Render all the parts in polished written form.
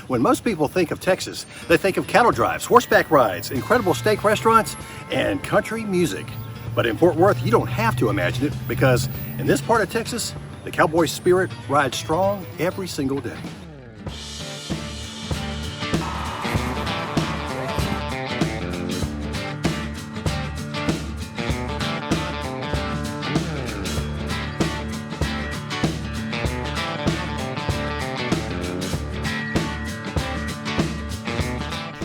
When most people think of Texas, they think of cattle drives, horseback rides, incredible steak restaurants, and country music. But in Fort Worth, you don't have to imagine it, because in this part of Texas, the cowboy spirit rides strong every single day.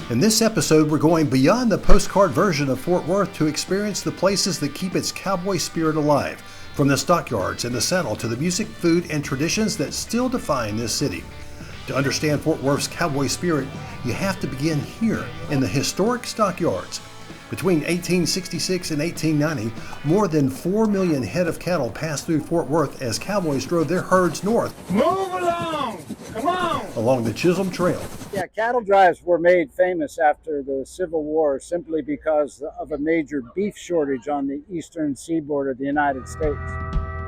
In this episode, we're going beyond the postcard version of Fort Worth to experience the places that keep its cowboy spirit alive, from the stockyards and the saddle to the music, food, and traditions that still define this city. To understand Fort Worth's cowboy spirit, you have to begin here in the historic stockyards. Between 1866 and 1890, more than 4 million head of cattle passed through Fort Worth as cowboys drove their herds north. Move along! Come on! Along the Chisholm Trail. Yeah, cattle drives were made famous after the Civil War simply because of a major beef shortage on the eastern seaboard of the United States.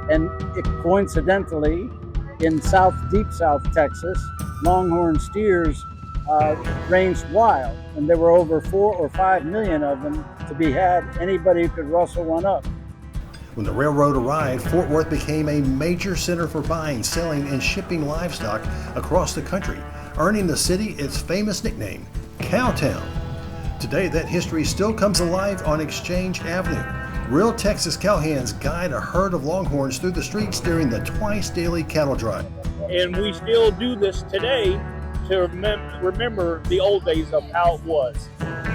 And coincidentally, in deep South Texas, longhorn steers ranged wild, and there were over 4 or 5 million of them to be had. Anybody could rustle one up. When the railroad arrived, Fort Worth became a major center for buying, selling, and shipping livestock across the country, earning the city its famous nickname, Cowtown. Today, that history still comes alive on Exchange Avenue. Real Texas cowhands guide a herd of longhorns through the streets during the twice-daily cattle drive. And we still do this today to remember the old days of how it was.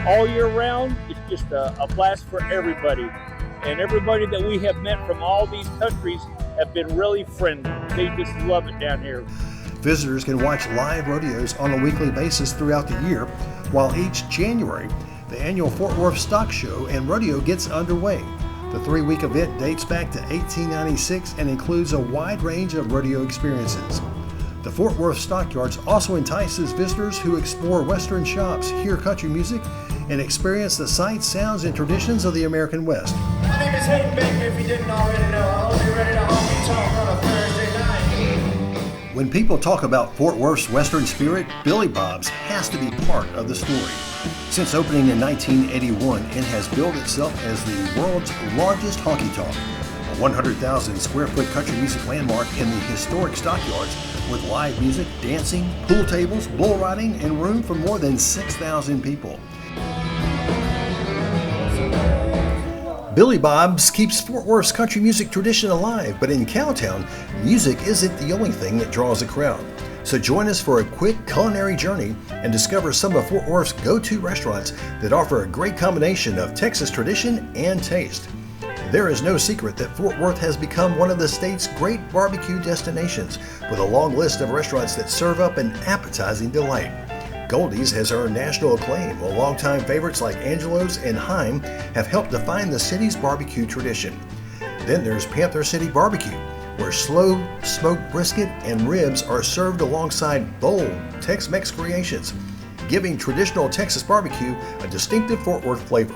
All year round, it's just a blast for everybody. And everybody that we have met from all these countries have been really friendly. They just love it down here. Visitors can watch live rodeos on a weekly basis throughout the year, while each January, the annual Fort Worth Stock Show and Rodeo gets underway. The 3-week event dates back to 1896 and includes a wide range of rodeo experiences. The Fort Worth Stockyards also entices visitors who explore Western shops, hear country music, and experience the sights, sounds, and traditions of the American West. My name is Hayden Baker, if you didn't already know. I'll be ready to honky-tonk on a Thursday night. When people talk about Fort Worth's Western spirit, Billy Bob's has to be part of the story. Since opening in 1981, it has billed itself as the world's largest honky-tonk, a 100,000 square foot country music landmark in the historic stockyards with live music, dancing, pool tables, bull riding, and room for more than 6,000 people. Billy Bob's keeps Fort Worth's country music tradition alive, but in Cowtown, music isn't the only thing that draws a crowd. So join us for a quick culinary journey and discover some of Fort Worth's go-to restaurants that offer a great combination of Texas tradition and taste. There is no secret that Fort Worth has become one of the state's great barbecue destinations, with a long list of restaurants that serve up an appetizing delight. Goldie's has earned national acclaim, while longtime favorites like Angelo's and Heim have helped define the city's barbecue tradition. Then there's Panther City Barbecue, where slow smoked brisket and ribs are served alongside bold Tex-Mex creations, giving traditional Texas barbecue a distinctive Fort Worth flavor.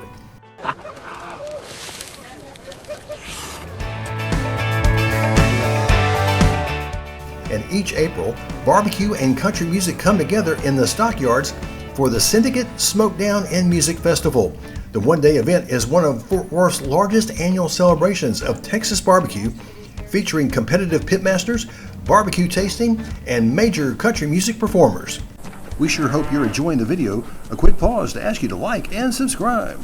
And each April, barbecue and country music come together in the stockyards for the Syndicate Smokedown and Music Festival. The one-day event is one of Fort Worth's largest annual celebrations of Texas barbecue, featuring competitive pitmasters, barbecue tasting, and major country music performers. We sure hope you're enjoying the video. A quick pause to ask you to like and subscribe.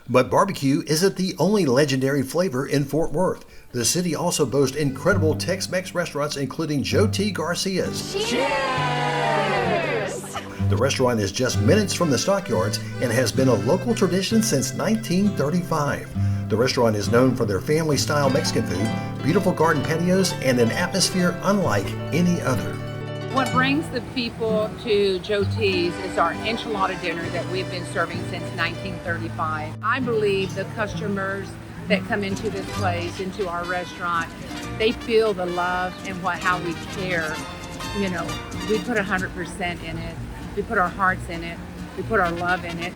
But barbecue isn't the only legendary flavor in Fort Worth. The city also boasts incredible Tex-Mex restaurants, including Joe T. Garcia's. Cheers! The restaurant is just minutes from the stockyards and has been a local tradition since 1935. The restaurant is known for their family-style Mexican food, beautiful garden patios, and an atmosphere unlike any other. What brings the people to Joe T's is our enchilada dinner that we've been serving since 1935. I believe the customers that come into this place, into our restaurant, they feel the love and how we care. You know, we put 100% in it. We put our hearts in it. We put our love in it.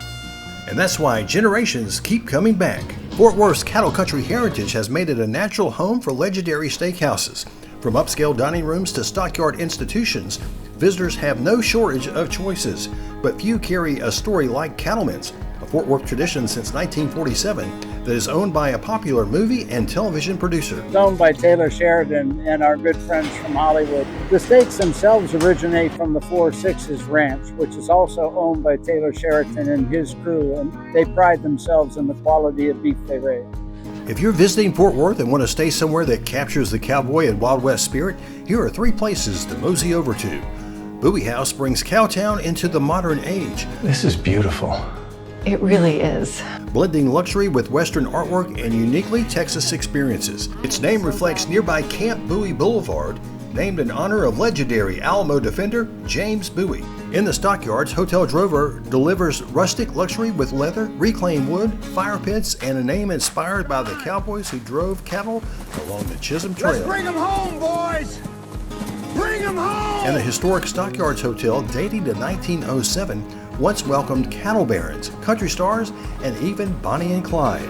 And that's why generations keep coming back. Fort Worth's cattle country heritage has made it a natural home for legendary steakhouses. From upscale dining rooms to stockyard institutions, visitors have no shortage of choices, but few carry a story like Cattleman's, a Fort Worth tradition since 1947 that is owned by a popular movie and television producer. It's owned by Taylor Sheridan and our good friends from Hollywood. The steaks themselves originate from the 4 Sixes Ranch, which is also owned by Taylor Sheridan and his crew, and they pride themselves in the quality of beef they raise. If you're visiting Fort Worth and want to stay somewhere that captures the cowboy and Wild West spirit, here are 3 places to mosey over to. Bowie House brings Cowtown into the modern age. This is beautiful. It really is. Blending luxury with Western artwork and uniquely Texas experiences. Its name reflects nearby Camp Bowie Boulevard, named in honor of legendary Alamo defender James Bowie. In the Stockyards, Hotel Drover delivers rustic luxury with leather, reclaimed wood, fire pits, and a name inspired by the cowboys who drove cattle along the Chisholm Trail. Let's bring them home, boys! Bring them home! And the historic Stockyards Hotel, dating to 1907, once welcomed cattle barons, country stars, and even Bonnie and Clyde.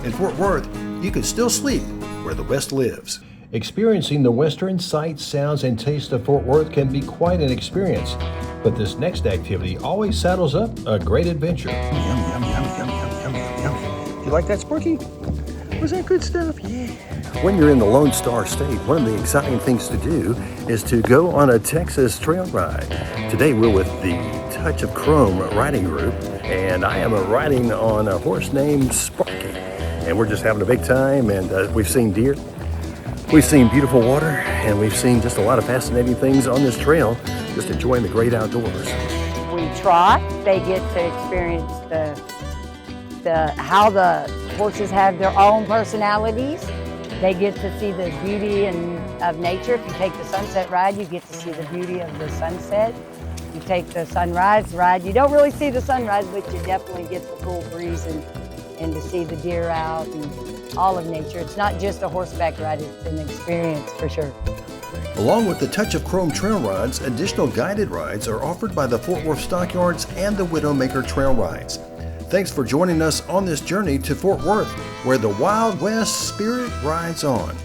In Fort Worth, you can still sleep where the West lives. Experiencing the Western sights, sounds, and tastes of Fort Worth can be quite an experience, but this next activity always saddles up a great adventure. Yum, yum, yum, yum, yum, yum, yum. You like that, Sparky? Was that good stuff? Yeah. When you're in the Lone Star State, one of the exciting things to do is to go on a Texas trail ride. Today we're with the Touch of Chrome riding group, and I am riding on a horse named Sparky. And we're just having a big time, and we've seen deer, we've seen beautiful water, and we've seen just a lot of fascinating things on this trail, just enjoying the great outdoors. We trot, they get to experience how the horses have their own personalities. They get to see the beauty of nature. If you take the sunset ride, you get to see the beauty of the sunset. You take the sunrise ride, you don't really see the sunrise, but you definitely get the cool breeze and to see the deer out and all of nature. It's not just a horseback ride, it's an experience for sure. Along with the Touch of Chrome trail rides, additional guided rides are offered by the Fort Worth Stockyards and the Widowmaker Trail Rides. Thanks for joining us on this journey to Fort Worth, where the Wild West spirit rides on.